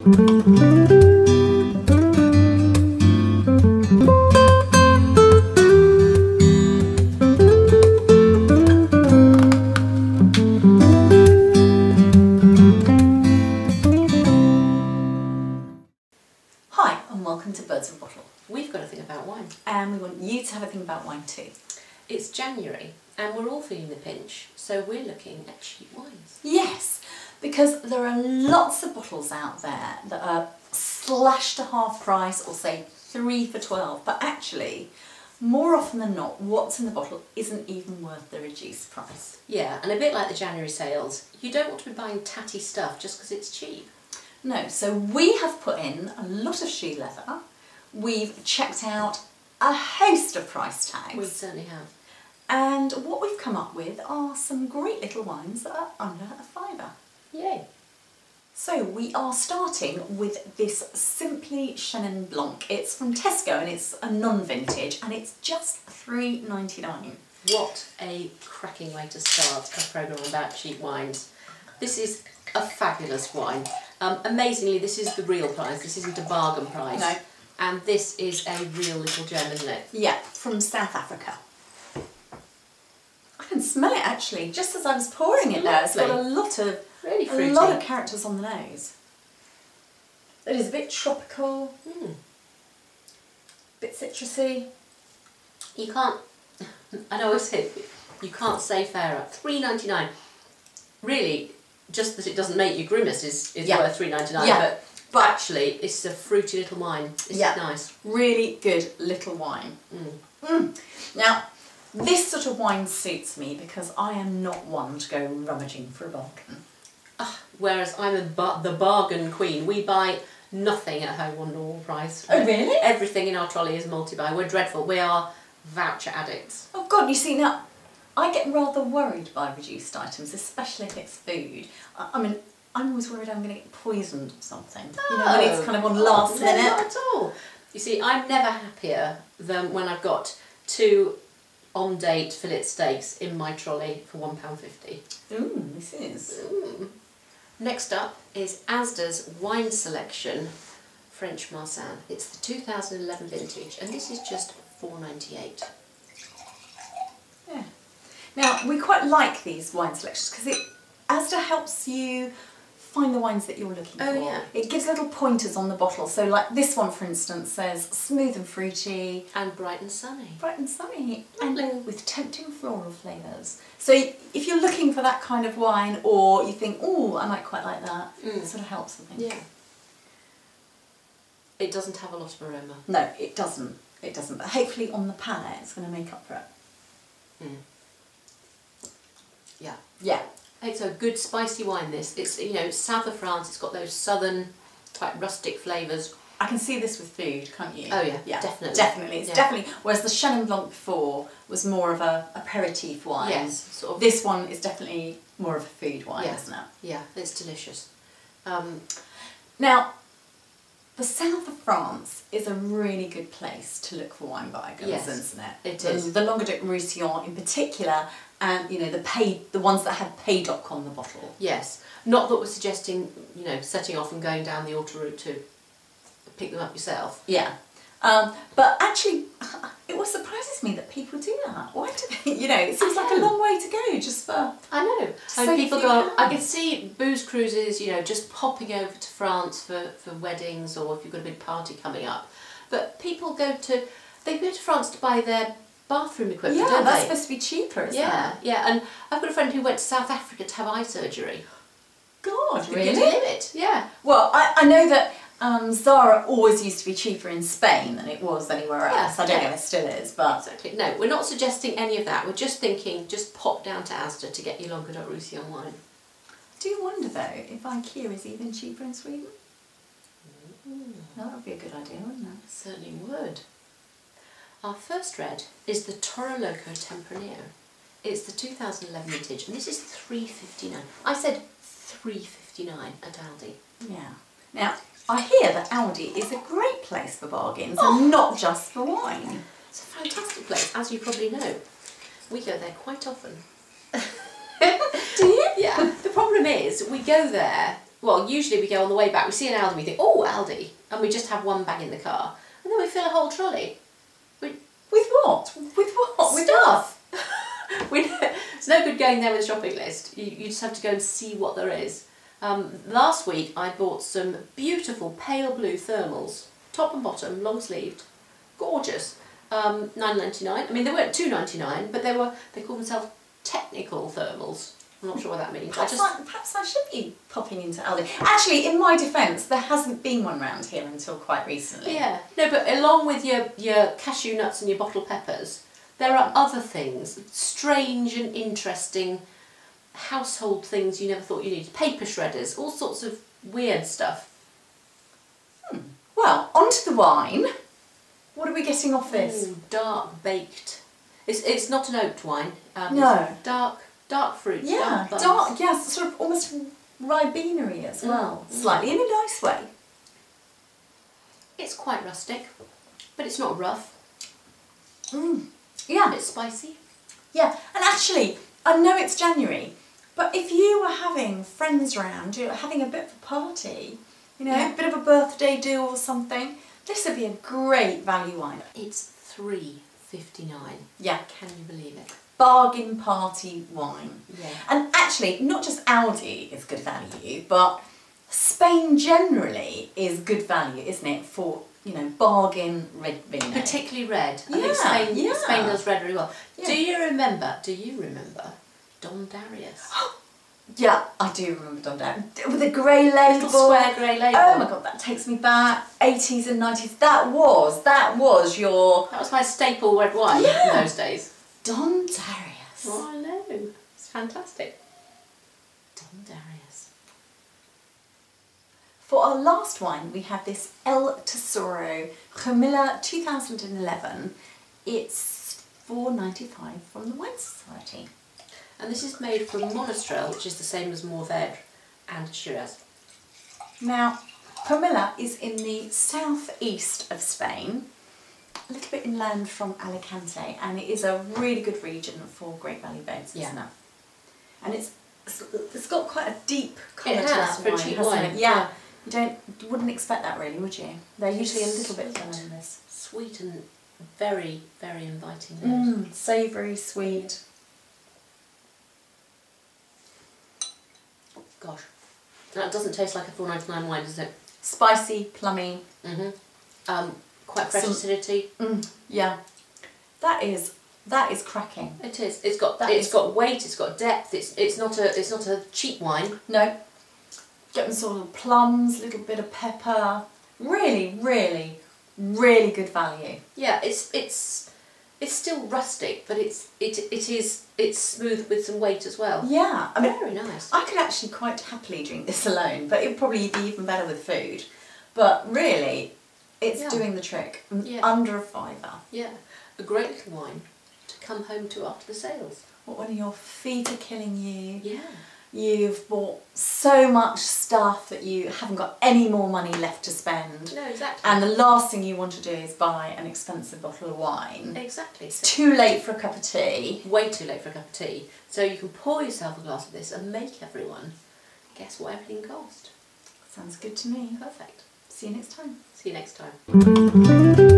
Hi and welcome to Birds of a Bottle. We've got a thing about wine. And we want you to have a thing about wine too. It's January and we're all feeling the pinch, so we're looking at cheap wines. Yes, because there are lots of bottles out there that are slashed to half price, or say 3 for $12, but actually, more often than not, what's in the bottle isn't even worth the reduced price. Yeah, and a bit like the January sales, you don't want to be buying tatty stuff just because it's cheap. No, so we have put in a lot of shoe leather. We've checked out a host of price tags. We certainly have. And what we've come up with are some great little wines that are under $5. Yay. So we are starting with this Simply Chenin Blanc. It's from Tesco and it's a non-vintage and it's just $3.99. What a cracking way to start a programme about cheap wines. This is a fabulous wine. Amazingly, this is the real price. This isn't a bargain price. No. And this is a real little gem, isn't it? Yeah, from South Africa. I can smell it actually, just as I was pouring it there. It's got a lot of really fruity. A lot of characters on the nose. It is a bit tropical, a bit citrusy. You can't, I know I said, you can't say fairer. $3.99. Really, just that it doesn't make you grimace is worth $3.99. Yeah. But actually, it's a fruity little wine. It's nice. Really good little wine. Now, this sort of wine suits me because I am not one to go rummaging for a bargain. Whereas I'm the bargain queen. We buy nothing at home on normal price. Oh really? Everything in our trolley is multi-buy. We're dreadful. We are voucher addicts. Oh God, you see now, I get rather worried by reduced items, especially if it's food. I mean, I'm always worried I'm going to get poisoned or something. You know, when it's kind of on last minute. No, not at all. You see, I'm never happier than when I've got 2 on-date fillet steaks in my trolley for £1.50. Ooh, this is. Next up is Asda's wine selection, French Marsanne. It's the 2011 vintage, and this is just $4.98. Yeah. Now, we quite like these wine selections because Asda helps you find the wines that you're looking for. Yeah. It gives little pointers on the bottle. So like this one, for instance, says smooth and fruity. And bright and sunny. Bright and sunny. Lovely. And with tempting floral flavours. So if you're looking for that kind of wine, or you think, oh, I might quite like that, it sort of helps, I think. Yeah. It doesn't have a lot of aroma. No, it doesn't. It doesn't. But hopefully on the palate, it's going to make up for it. Yeah. Yeah. It's a good spicy wine, this. It's, you know, south of France, it's got those southern type rustic flavours. I can see this with food, can't you? Oh yeah, yeah, definitely. Definitely. It's definitely, whereas the Chenin Blanc before was more of a aperitif wine. Yes, sort of. This one is definitely more of a food wine, isn't it? Yeah, it's delicious. Now, the south of France is a really good place to look for wine bargains, isn't it? It is. The Languedoc-Roussillon in particular, and you know the ones that have Paydoc on the bottle. Yes, not that we're suggesting, you know, setting off and going down the autoroute to pick them up yourself. Yeah, but actually, it was surprises me that people do that. Why do they? You know, it seems like a long way to go just for. I know. And people go. I can see booze cruises, you know, just popping over to France for weddings or if you've got a big party coming up. But people go to France to buy their bathroom equipment, Yeah, don't that's they? supposed to be cheaper, isn't it? Yeah. And I've got a friend who went to South Africa to have eye surgery. God, You really? can live it. Yeah. Well, I know that Zara always used to be cheaper in Spain than it was anywhere else. I don't know if it still is, but... Exactly. No, we're not suggesting any of that. We're just thinking, just pop down to Asda to get your Languedoc-Roussillon wine. I do wonder, though, if IKEA is even cheaper in Sweden. That would be a good idea, wouldn't it? It certainly would. Our first red is the Toro Loco Tempranillo. It's the 2011 vintage, and this is $3.59. I said $3.59 at Aldi. Yeah. Now, I hear that Aldi is a great place for bargains and not just for wine. It's a fantastic place, as you probably know. We go there quite often. Do you? Yeah. The problem is, we go there well, usually we go on the way back, we see an Aldi, we think, oh, Aldi, and we just have one bag in the car. And then we fill a whole trolley. With what? With what? With Stuff. It's no good going there with a shopping list. You just have to go and see what there is. Last week I bought some beautiful pale blue thermals, top and bottom, long sleeved, gorgeous. $9.99. I mean, they weren't $2.99, but they call themselves technical thermals. I'm not sure what that means. Perhaps I should be popping into Aldi. Actually, in my defence, there hasn't been one round here until quite recently. Yeah, no, but along with your cashew nuts and your bottled peppers, there are other things, strange and interesting household things you never thought you needed. Paper shredders, all sorts of weird stuff. Well, onto the wine. What are we getting off this? Ooh, dark baked. It's not an oaked wine. No. It's dark fruit. Yeah, dark. Yes, sort of almost ribenery as well. Slightly in a nice way. It's quite rustic, but it's not rough. Yeah. It's spicy. Yeah, and actually, I know it's January, but if you were having friends round, you're having a bit of a party, you know, a bit of a birthday do or something, this would be a great value wine. It's $3.59. Yeah. Can you believe it? Bargain party wine. Yeah. And actually, not just Aldi is good value, but Spain generally is good value, isn't it, for, you know, bargain red vino. Particularly red. I Yeah, think Spain does red very well. Yeah. Do you remember Don Darius? Yeah, I do remember Don Darius. With a grey label. Little square grey label. Oh my god, that takes me back. 80s and 90s. That was your... That was my staple red wine in those days. Don Darius. Oh, I know. It's fantastic. Don Darius. For our last wine, we have this El Tesoro Gemilla 2011. It's $4.95 from the Wine Society. And this is made from Monastrell, which is the same as Mourvèdre and Shiraz. Now, Gemilla is in the southeast of Spain, a little bit inland from Alicante, and it is a really good region for Great Value boats, isn't it? And it's got quite a deep colour to this for wine, cheap hasn't wine. it? Yeah. You wouldn't expect that really, would you? They're usually a little bit thinner than this. Sweet and very, very inviting. Savoury, sweet. Gosh, that doesn't taste like a $4.99 wine, does it? Spicy, plummy. Quite fresh acidity. Yeah, that is cracking. It is. It's got weight. It's got depth. It's not a cheap wine. No, getting sort of plums, a little bit of pepper. Really, really, really good value. Yeah, it's still rustic, but it's smooth with some weight as well. Yeah, I mean, very nice. I could actually quite happily drink this alone, but it would probably be even better with food. But really, it's doing the trick. Under a fiver. Yeah, a great little wine to come home to after the sales. What, when your feet are killing you? Yeah. You've bought so much stuff that you haven't got any more money left to spend. No, exactly. And the last thing you want to do is buy an expensive bottle of wine. Exactly. It's too late for a cup of tea. Way too late for a cup of tea. So you can pour yourself a glass of this and make everyone guess what everything cost. Sounds good to me. Perfect. See you next time. See you next time.